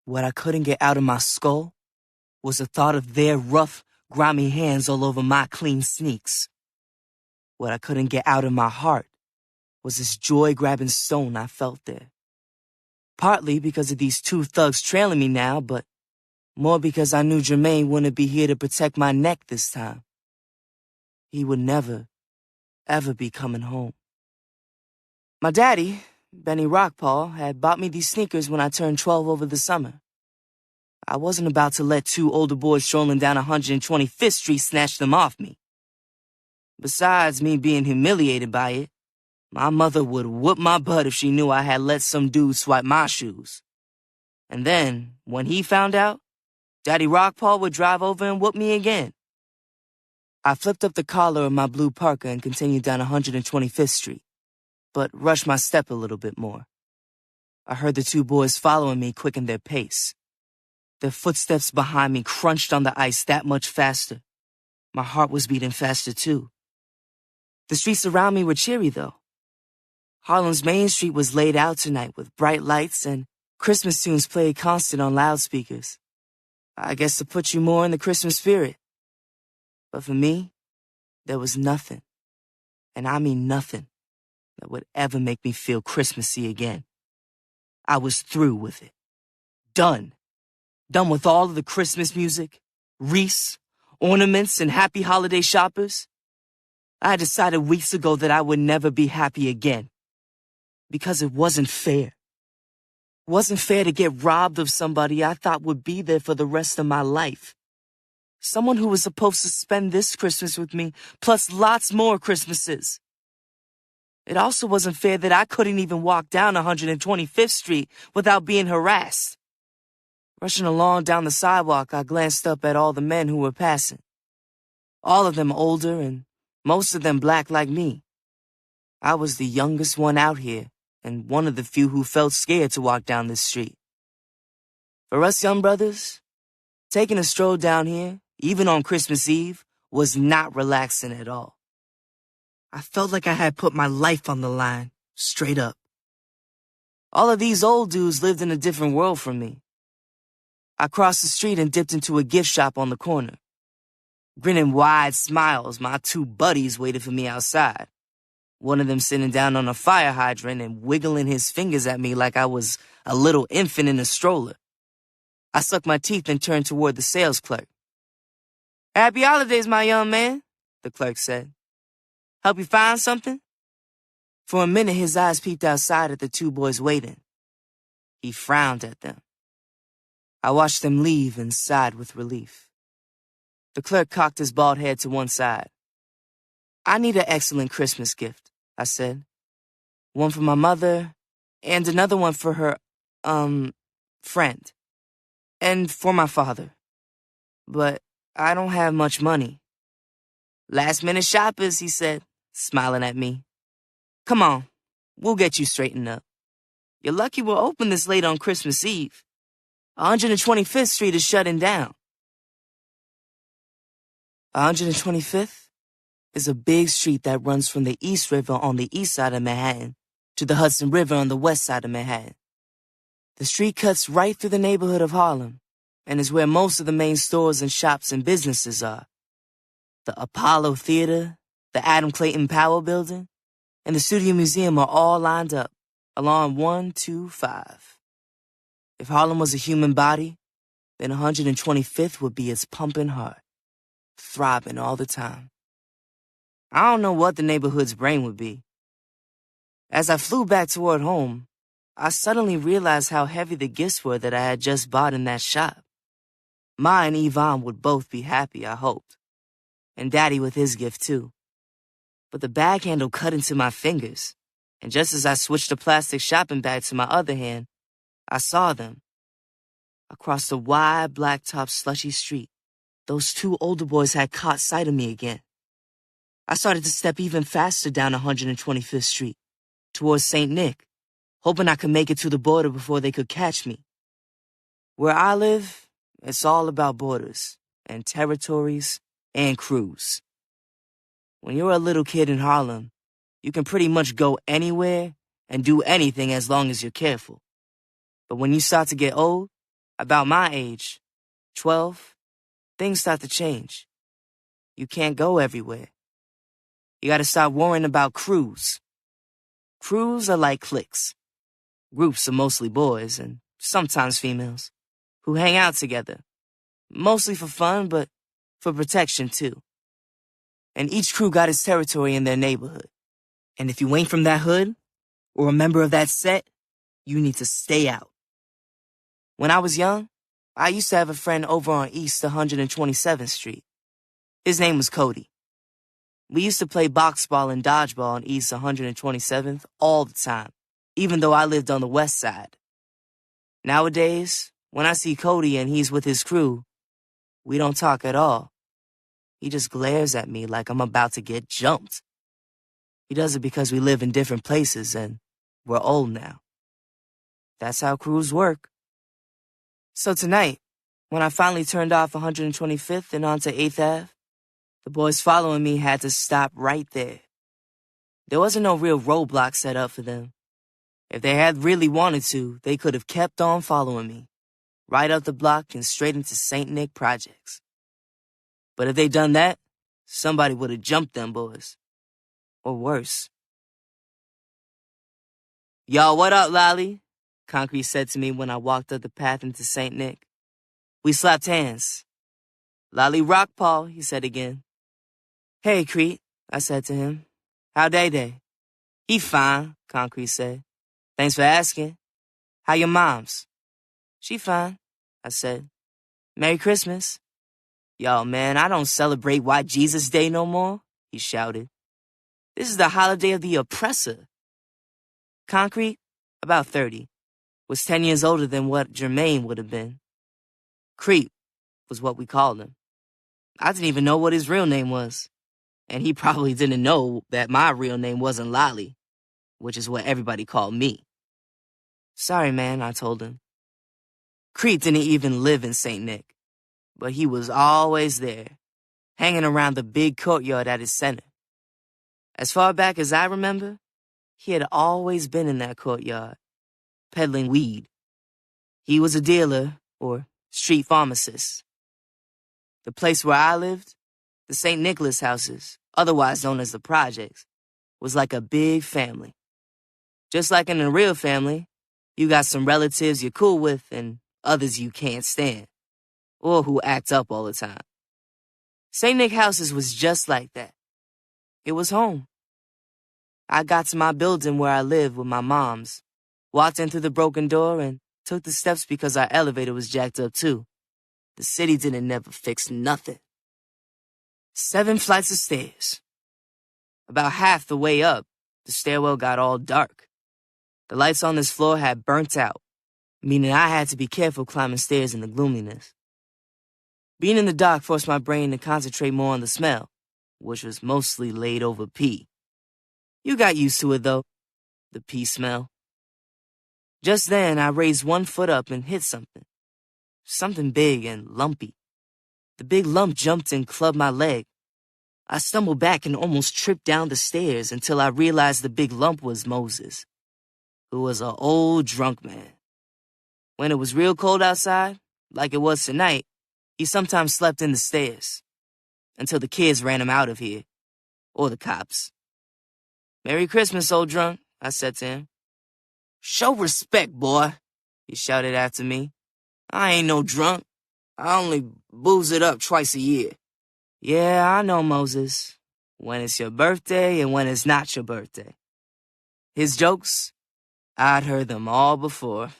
What I couldn't get out of my skull was the thought of their rough, grimy hands all over my clean sneaks. What I couldn't get out of my heart was this joy-grabbing stone I felt there. Partly because of these two thugs trailing me now, but more because I knew Jermaine wouldn't be here to protect my neck this time. He would never, ever be coming home. My daddy, Benny Rockpaw, had bought me these sneakers when I turned 12 over the summer. I wasn't about to let two older boys strolling down 125th Street snatch them off me. Besides me being humiliated by it, my mother would whoop my butt if she knew I had let some dude swipe my shoes. And then, when he found out, Daddy Rockpaw would drive over and whoop me again. I flipped up the collar of my blue parka and continued down 125th Street, but rushed my step a little bit more. I heard the two boys following me quicken their pace. Their footsteps behind me crunched on the ice that much faster. My heart was beating faster too. The streets around me were cheery though. Harlem's Main Street was laid out tonight with bright lights and Christmas tunes played constant on loudspeakers. I guess to put you more in the Christmas spirit. But for me, there was nothing, and I mean nothing, that would ever make me feel Christmassy again. I was through with it. Done. Done with all of the Christmas music, wreaths, ornaments, and happy holiday shoppers. I had decided weeks ago that I would never be happy again. Because it wasn't fair. It wasn't fair to get robbed of somebody I thought would be there for the rest of my life. Someone who was supposed to spend this Christmas with me, plus lots more Christmases. It also wasn't fair that I couldn't even walk down 125th Street without being harassed. Rushing along down the sidewalk, I glanced up at all the men who were passing. All of them older and most of them black like me. I was the youngest one out here and one of the few who felt scared to walk down this street. For us young brothers, taking a stroll down here, even on Christmas Eve, was not relaxing at all. I felt like I had put my life on the line, straight up. All of these old dudes lived in a different world from me. I crossed the street and dipped into a gift shop on the corner. Grinning wide smiles, my two buddies waited for me outside. One of them sitting down on a fire hydrant and wiggling his fingers at me like I was a little infant in a stroller. I sucked my teeth and turned toward the sales clerk. "Happy holidays, my young man," the clerk said. "Help you find something?" For a minute, his eyes peeped outside at the two boys waiting. He frowned at them. I watched them leave and sighed with relief. The clerk cocked his bald head to one side. "I need an excellent Christmas gift," I said. "One for my mother, and another one for her, friend. And for my father. But I don't have much money." "Last-minute shoppers," he said, smiling at me. "Come on, we'll get you straightened up. You're lucky we're open this late on Christmas Eve. 125th Street is shutting down." 125th is a big street that runs from the East River on the east side of Manhattan to the Hudson River on the west side of Manhattan. The street cuts right through the neighborhood of Harlem and is where most of the main stores and shops and businesses are. The Apollo Theater, the Adam Clayton Powell Building, and the Studio Museum are all lined up along 125. If Harlem was a human body, then 125th would be its pumping heart, throbbing all the time. I don't know what the neighborhood's brain would be. As I flew back toward home, I suddenly realized how heavy the gifts were that I had just bought in that shop. Ma and Yvonne would both be happy, I hoped. And Daddy with his gift, too. But the bag handle cut into my fingers, and just as I switched the plastic shopping bag to my other hand, I saw them. Across the wide, blacktop, slushy street, those two older boys had caught sight of me again. I started to step even faster down 125th Street, towards St. Nick, hoping I could make it to the border before they could catch me. Where I live, it's all about borders, and territories, and crews. When you're a little kid in Harlem, you can pretty much go anywhere and do anything as long as you're careful. But when you start to get old, About my age, 12, things start to change. You can't go everywhere. You gotta stop worrying about crews. Crews are like cliques. Groups of mostly boys, and sometimes females, who hang out together. Mostly for fun, but for protection too. And each crew got its territory in their neighborhood. And if you ain't from that hood, or a member of that set, you need to stay out. When I was young, I used to have a friend over on East 127th Street. His name was Cody. We used to play box ball and dodgeball on East 127th all the time, even though I lived on the west side. Nowadays, when I see Cody and he's with his crew, we don't talk at all. He just glares at me like I'm about to get jumped. He does it because we live in different places and we're old now. That's how crews work. So tonight, when I finally turned off 125th and onto 8th Ave, the boys following me had to stop right there. There wasn't no real roadblock set up for them. If they had really wanted to, they could have kept on following me, right up the block and straight into St. Nick Projects. But if they'd done that, somebody would have jumped them boys. Or worse. "Yo, what up, Lolly?" Concrete said to me when I walked up the path into St. Nick. We slapped hands. "Lolly Rockpaw," he said again. "Hey, Crete," I said to him. "How Day?" "He fine," Concrete said. "Thanks for asking. How your mom's?" "She fine," I said. "Merry Christmas." "Yo, man, I don't celebrate White Jesus Day no more," he shouted. "This is the holiday of the oppressor." Concrete, about 30, was 10 years older than what Jermaine would have been. Creep was what we called him. I didn't even know what his real name was. And he probably didn't know that my real name wasn't Lolly, which is what everybody called me. "Sorry, man," I told him. Creep didn't even live in St. Nick, but he was always there, hanging around the big courtyard at his center. As far back as I remember, he had always been in that courtyard, peddling weed. He was a dealer, or street pharmacist. The place where I lived, the St. Nicholas houses, otherwise known as the projects, was like a big family. Just like in a real family, you got some relatives you're cool with and others you can't stand, or who act up all the time. St. Nick houses was just like that. It was home. I got to my building where I lived with my mom's, walked in through the broken door, and took the steps because our elevator was jacked up too. The city didn't never fix nothing. 7 flights of stairs. About half the way up, the stairwell got all dark. The lights on this floor had burnt out, meaning I had to be careful climbing stairs in the gloominess. Being in the dark forced my brain to concentrate more on the smell, which was mostly laid over pee. You got used to it though, the pee smell. Just then, I raised one foot up and hit something. Something big and lumpy. The big lump jumped and clubbed my leg. I stumbled back and almost tripped down the stairs until I realized the big lump was Moses, who was an old drunk man. When it was real cold outside, like it was tonight, he sometimes slept in the stairs, until the kids ran him out of here, or the cops. "Merry Christmas, old drunk," I said to him. "Show respect, boy," he shouted after me. "I ain't no drunk. I only booze it up twice a year." "Yeah, I know, Moses. When it's your birthday and when it's not your birthday." His jokes, I'd heard them all before.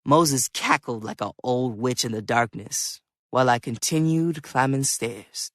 Moses cackled like an old witch in the darkness while I continued climbing stairs.